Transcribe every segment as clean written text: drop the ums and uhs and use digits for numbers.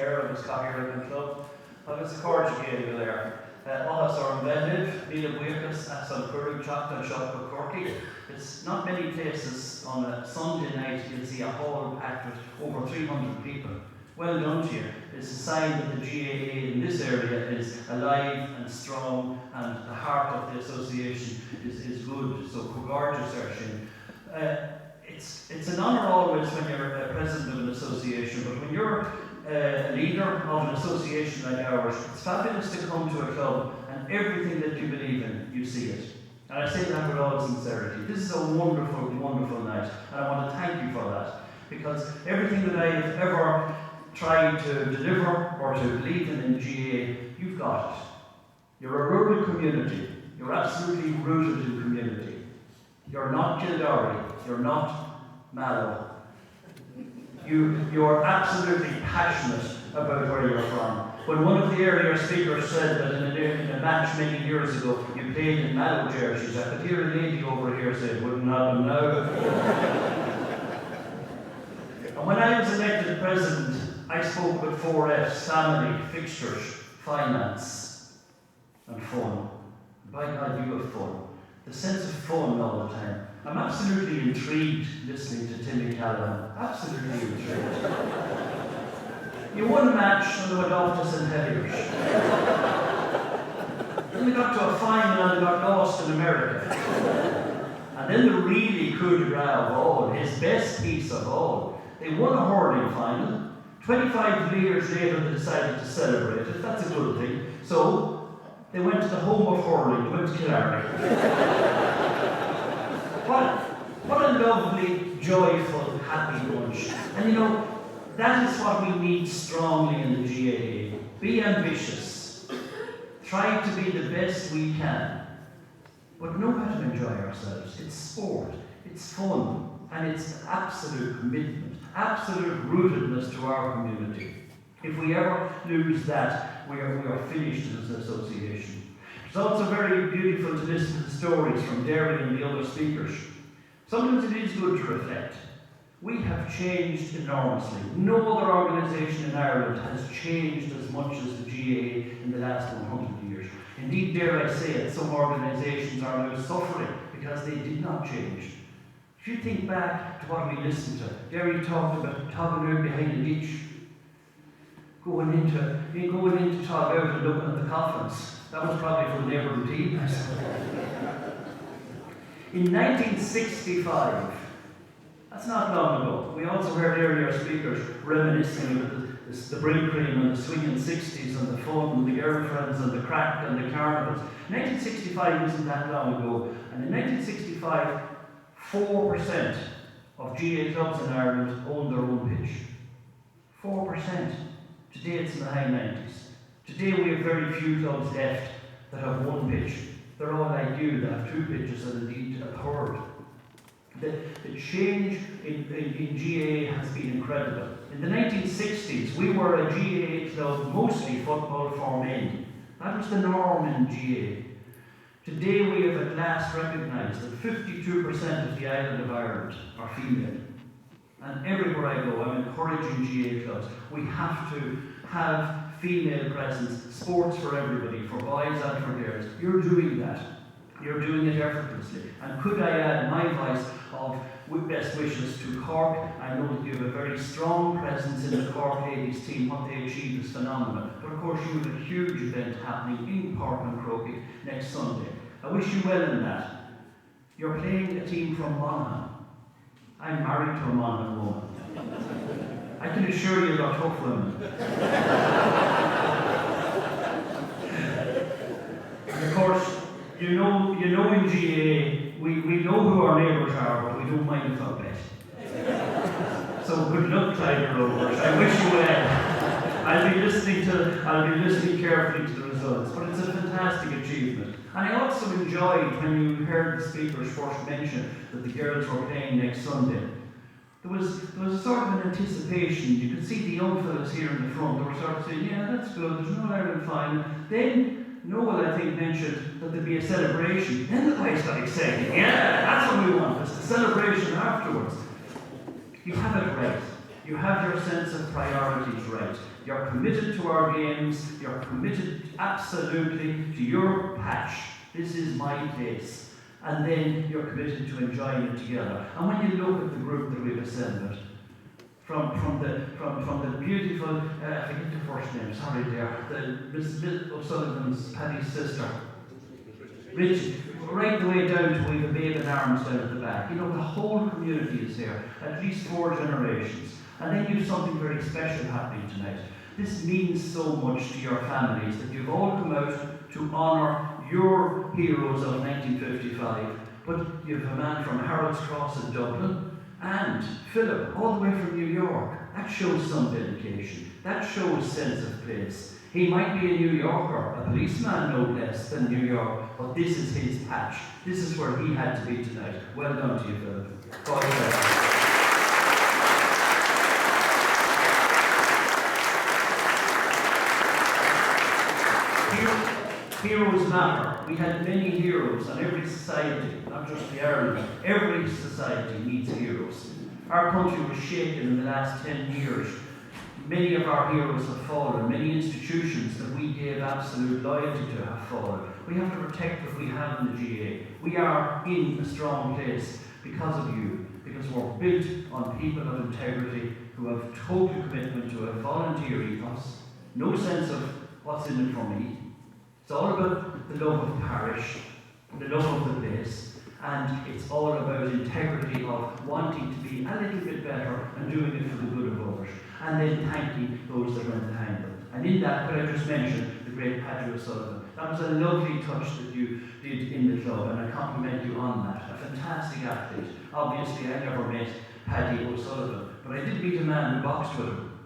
there, agus Cahir an club, agus Corge Gael there. Ohas are inventive, Mila Buikas, as on Curru, Chapta, Shopper, Corky. It's not many places on a Sunday night you'll see a hall packed with over 300 people. Well done to you. It's a sign that the GAA in this area is alive and strong, and the heart of the association is good. So, gorgeous, Ershin. It's an honour always when you're a president of an association, but when you're a leader of an association like ours, it's fabulous to come to a club and everything that you believe in, you see it. And I say that with all sincerity. This is a wonderful, wonderful night, and I want to thank you for that, because everything that I've ever tried to deliver or to believe in GAA, you've got it. You're a rural community. You're absolutely rooted in community. You're not Kildare. You're not Mallow. You're absolutely passionate about where you're from. When one of the earlier speakers said that in a match many years ago you played in Mallow jerseys, I could hear a lady over here say it wouldn't happen now. And when I was elected president, I spoke with 4 F's: family, fixtures, finance, and fun. By God, you have fun. The sense of fun all the time. I'm absolutely intrigued listening to Timmy Callahan. Absolutely intrigued. You won a match and they went off to St. Heliers. Then they got to a final and they got lost in America. And then the really coup de grace of all, his best piece of all, they won a hurling final. 25 years later they decided to celebrate it. That's a good thing. So they went to the home of hurling, they went to Kildare. What a lovely, joyful, happy bunch. And you know, that is what we need strongly in the GAA. Be ambitious. Try to be the best we can. But know how to enjoy ourselves. It's sport, it's fun, and it's absolute commitment, absolute rootedness to our community. If we ever lose that, we are finished as an association. It's also very beautiful to listen to the stories from Derry and the other speakers. Sometimes it is good to reflect. We have changed enormously. No other organisation in Ireland has changed as much as the GAA in the last 100 years. Indeed, dare I say it, some organisations are now suffering because they did not change. If you think back to what we listened to, Derry talked about togging behind a ditch, going into Tog out and looking at the coffins. That was probably for the neighbouring team. In 1965, that's not long ago, we also heard earlier speakers reminiscing of the brick cream and the swinging 60s and the fun and the girlfriends and the crack and the carnivals. 1965 isn't that long ago, and in 1965, 4% of GAA clubs in Ireland owned their own pitch. 4%. Today it's in the high 90s. Today we have very few clubs left that have one pitch. They're all like you, that have 2 pitches and indeed a third. The change in GAA has been incredible. In the 1960s, we were a GAA club, mostly football for men. That was the norm in GAA. Today we have at last recognised that 52% of the island of Ireland are female. And everywhere I go, I'm encouraging GAA clubs. We have to have female presence, sports for everybody, for boys and for girls. You're doing that. You're doing it effortlessly. And could I add my voice of best wishes to Cork? I know that you have a very strong presence in the Cork ladies team. What they achieved is phenomenal. But of course you have a huge event happening in Cork and Croquet next Sunday. I wish you well in that. You're playing a team from Monaghan. I'm married to a Monaghan woman. I can assure you they're tough women. And of course, you know in GAA, we know who our neighbours are, but we don't mind if I bet. So good luck, Clyda Rovers. I wish you well. I'll be listening carefully to the results, but it's a fantastic achievement. And I also enjoyed when you heard the speakers first mention that the girls were playing next Sunday. There was a sort of an anticipation. You could see the young fellas here in the front. They were sort of saying, yeah, that's good, there's no Ireland final. Then Noel, I think, mentioned that there'd be a celebration. Then the guys got excited. Yeah, that's what we want. It's the celebration afterwards. You have it right. You have your sense of priorities right. You're committed to our games. You're committed absolutely to your patch. This is my place. And then you're committed to enjoying it together. And when you look at the group that we've assembled, from the beautiful, I forget the first name, sorry there, the Miss O'Sullivan's, Paddy's sister, Richie, right the way down to we have a babe in arms down at the back. You know, the whole community is here, at least 4 generations. And then you have something very special happening tonight. This means so much to your families that you've all come out to honour your heroes of 1955. But you have a man from Harold's Cross in Dublin, and Philip, all the way from New York. That shows some dedication. That shows sense of place. He might be a New Yorker, a policeman no less than New York, but this is his patch. This is where he had to be tonight. Well done to you, Philip. God bless you. Heroes matter. We had many heroes, and every society, not just the Ireland, every society needs heroes. Our country was shaken in the last 10 years. Many of our heroes have fallen. Many institutions that we gave absolute loyalty to have fallen. We have to protect what we have in the GAA. We are in a strong place because of you, because we're built on people of integrity who have total commitment to a volunteer ethos, no sense of what's in it for me. It's all about the love of parish, the love of the place, and it's all about integrity of wanting to be a little bit better and doing it for the good of others, and then thanking those that went behind them. And in that, could I just mention the great Paddy O'Sullivan? That was a lovely touch that you did in the club, and I compliment you on that. A fantastic athlete. Obviously, I never met Paddy O'Sullivan, but I did meet a man who boxed with him,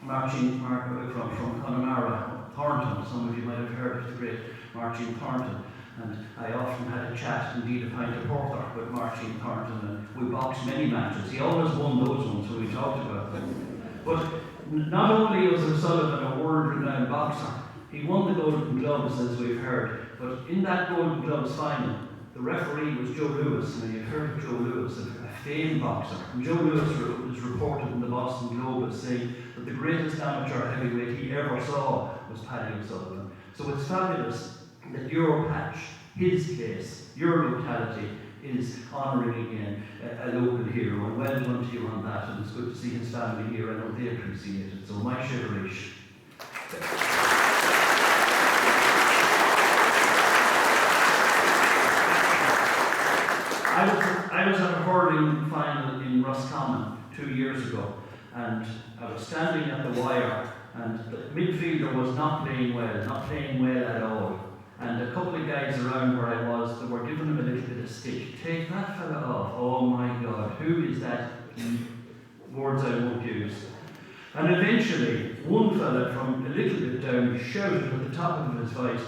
marching from Connemara, Thornton. Some of you might have heard of the great Marching Thornton. And I often had a chat, indeed a pint of porter, with Marching Thornton, and we boxed many matches. He always won those ones, so we talked about them. But not only was O'Sullivan a world-renowned boxer, he won the Golden Gloves, as we've heard, but in that Golden Gloves final, the referee was Joe Lewis, and you've heard of Joe Lewis, a famed boxer. And Joe Lewis was reported in the Boston Globe as saying that the greatest amateur heavyweight he ever saw was Paddy O'Sullivan. So it's fabulous that your patch, his place, your locality is honouring again a local hero, and well done to you on that, and it's good to see his family here. I know they appreciate it, so my shiverish. I was at a hurling final in Roscommon 2 years ago, and I was standing at the wire, and the midfielder was not playing well at all. And a couple of guys around where I was, they were giving him a little bit of stick. Take that fella off. Oh my God, who is that? Words I won't use. And eventually, one fella from a little bit down shouted at the top of his voice,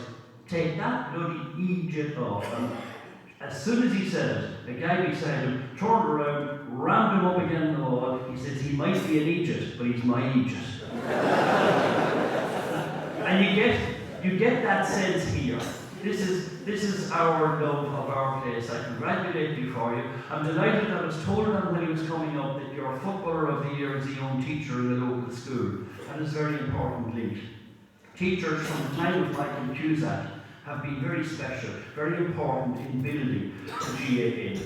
take that bloody Egypt off. And as soon as he said it, a guy beside him turned around, rammed him up against the wall. He says, he might be an Egypt, but he's my Egypt. And you get that sense here. This is our love of our place. I congratulate you for you. I'm delighted. I was told when he was coming up that your footballer of the year is the young teacher in the local school. That is a very important link. Teachers from the time of Michael Cusack have been very special, very important in building the GAA.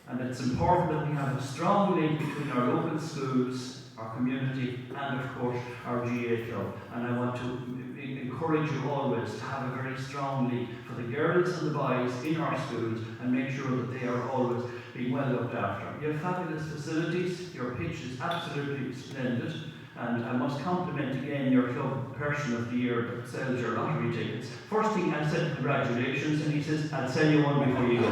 And it's important that we have a strong link between our local schools, our community, and of course our GAA club. And I want to encourage you always to have a very strong link for the girls and the boys in our schools, and make sure that they are always being well looked after. You have fabulous facilities, your pitch is absolutely splendid, and I must compliment again your club person of the year that sells your lottery tickets. First thing I said, congratulations, and he says, I'll sell you one before you go.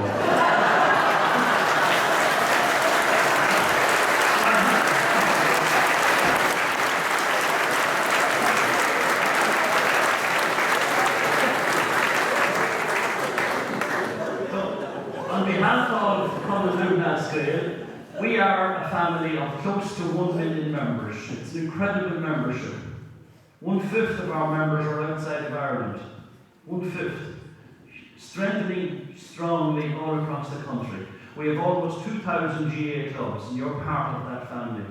We are a family of close to 1 million members. It's an incredible membership. 1/5 of our members are outside of Ireland. 1/5. Strengthening strongly all across the country. We have almost 2,000 GAA clubs, and you're part of that family.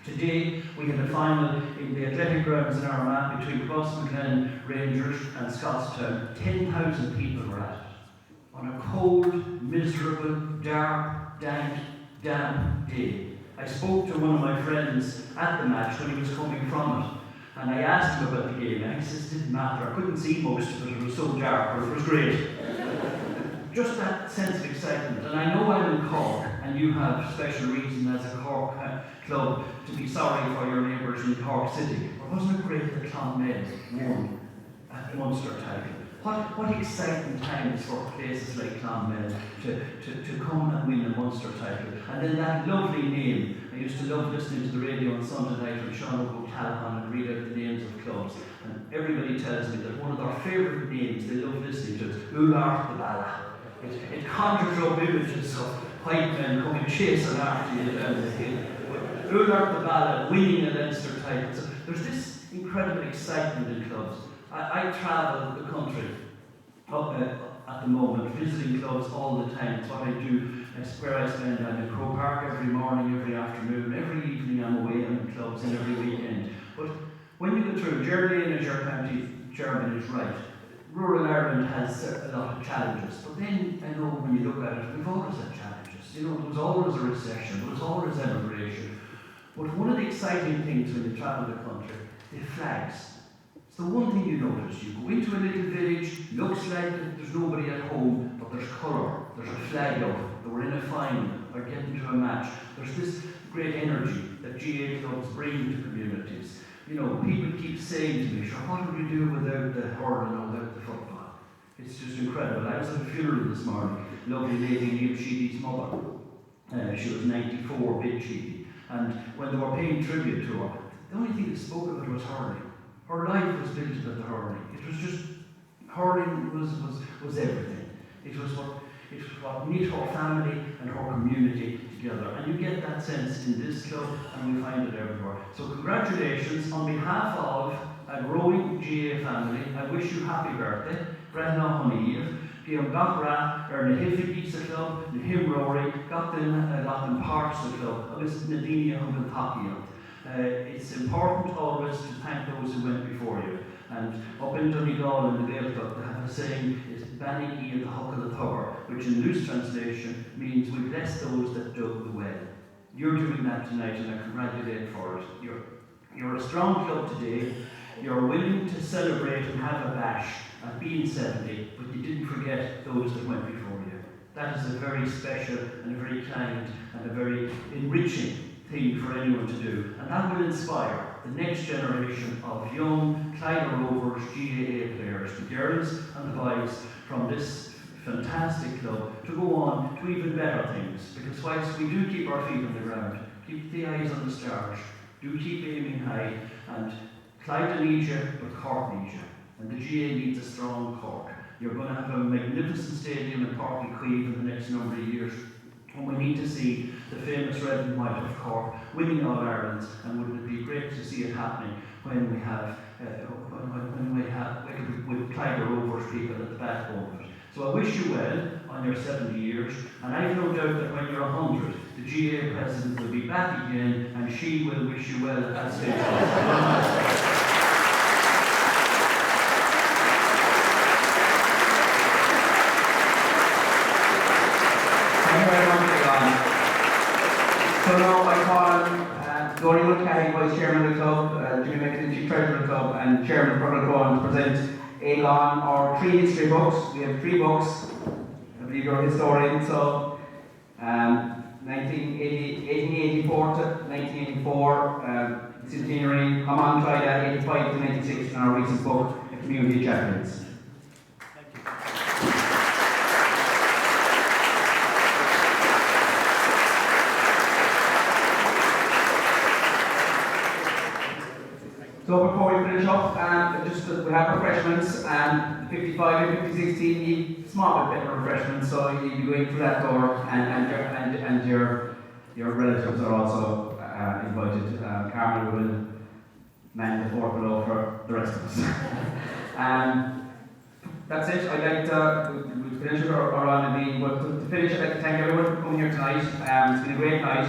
Today we had a final in the athletic grounds in Armagh between Crossmaglen Rangers and Scottstown. 10,000 people were at it. On a cold, miserable, dark, dank, damp day. I spoke to one of my friends at the match when he was coming from it, and I asked him about the game, and he says it didn't matter. I couldn't see most of it, it was so dark, but it was great. Just that sense of excitement. And I know I'm in Cork, and you have special reason as a Cork club to be sorry for your neighbours in Cork City. But wasn't it great that Clonmel won at the Munster title? What exciting times for places like Clonmel to come and win a Munster title. And then that lovely name. I used to love listening to the radio on Sunday night when Sean O'Callaghan and read out the names of clubs. And everybody tells me that one of their favourite names they love listening to is Ullart the Balla. It conjures up images of white men coming chasing after you down the hill. Ullart the Balla winning a Leinster title. So there's this incredible excitement in clubs. I travel the country at the moment, visiting clubs all the time. It's what I do. It's where I spend. I'm in Croke Park every morning, every afternoon, every evening I'm away in clubs and every weekend. But when you go through, Germany as your county, Germany is right. Rural Ireland has a lot of challenges. But then I know when you look at it, we've always had challenges. You know, there was always a recession, there was always emigration. But one of the exciting things when you travel the country, the flags. It's the one thing you notice. You go into a little village, looks like there's nobody at home, but there's colour, there's a flag up, that we're in a final, or getting to a match. There's this great energy that GAA clubs bring to communities. You know, people keep saying to me, sure, what would we do without the hurling or without the football? It's just incredible. I was at a funeral this morning, lovely lady, Neil Sheedy's mother. She was 94, big Sheedy. And when they were paying tribute to her, the only thing that spoke of it was hurling. Her life was built about the hurling. It was just, hurling was everything. It was what knit her family and her community together. And you get that sense in this club, and we find it everywhere. So congratulations on behalf of a growing GAA family. I wish you happy birthday. Brenna Honeyeve, Guillaume Gachra, na Hilfi Pizza Club, na Him Rory, Gachtin Lachlan Parks Club, August Nadine Hugan Takia. It's important always to thank those who went before you. And up in Donegal in the Gaeltacht, they have a saying, is Banny and the Huck of the Thor, which in loose translation means we bless those that dug the well. You're doing that tonight, and I congratulate for it. You're a strong club today. You're willing to celebrate and have a bash at being 70, but you didn't forget those that went before you. That is a very special and a very kind and a very enriching thing for anyone to do, and that will inspire the next generation of young Clyda Rovers GAA players, the girls and the boys from this fantastic club, to go on to even better things. Because whilst we do keep our feet on the ground, keep the eyes on the stars, do keep aiming high, and Clyda needs you, but Cork needs you, and the GAA needs a strong Cork. You're going to have a magnificent stadium in Cork and Queen in the next number of years. And we need to see the famous red and white of Cork winning All Ireland, and wouldn't it be great to see it happening when we have with Clyda Rovers people at the backbone of it. So I wish you well on your 70 years, and I've no doubt that when you're 100, the GAA president will be back again, and she will wish you well at that stage. So now I call Donny Mulcahy, Vice Chairman of the club, Jimmy McKinnon, Chief Treasurer of the club, and Chairman of Brother Cohen to present Aogan, our 3 history books. We have 3 books. I believe you're a historian, so 1884 to 1984, centenary, Haman Clyda, 85 to 96, and our recent book, A Community of Champions. So before we finish up, we have refreshments, and 55 and 56 team need small bit better refreshments, so you'll be going through that door, and your relatives are also invited. Carmen will man the fourth below for the rest of us. That's it. I'd like to finish it or on the meeting, but to finish, I'd like to thank everyone for coming here tonight. It's been a great night.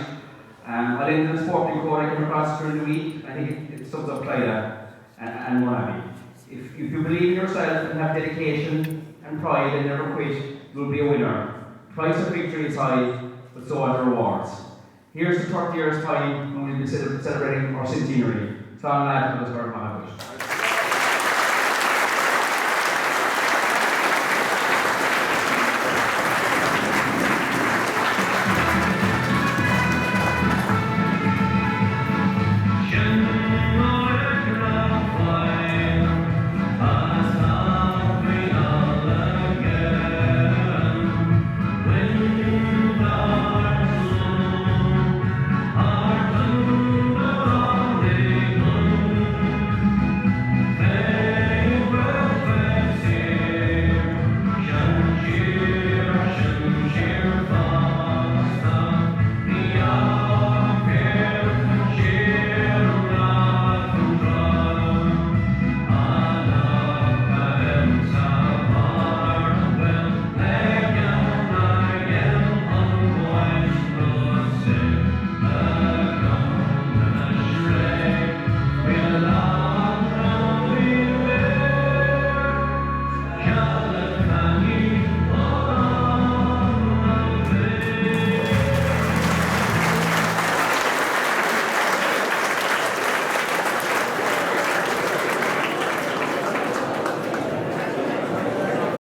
I'll end the sporting code I came across during the week. I think it sums up Clyda and Mourneabbey. If you believe in yourself and have dedication and pride and never quit, you'll be a winner. Price of victory is high, but so are the rewards. Here's the 30 years time when we'll be celebrating our centenary. Slán lad,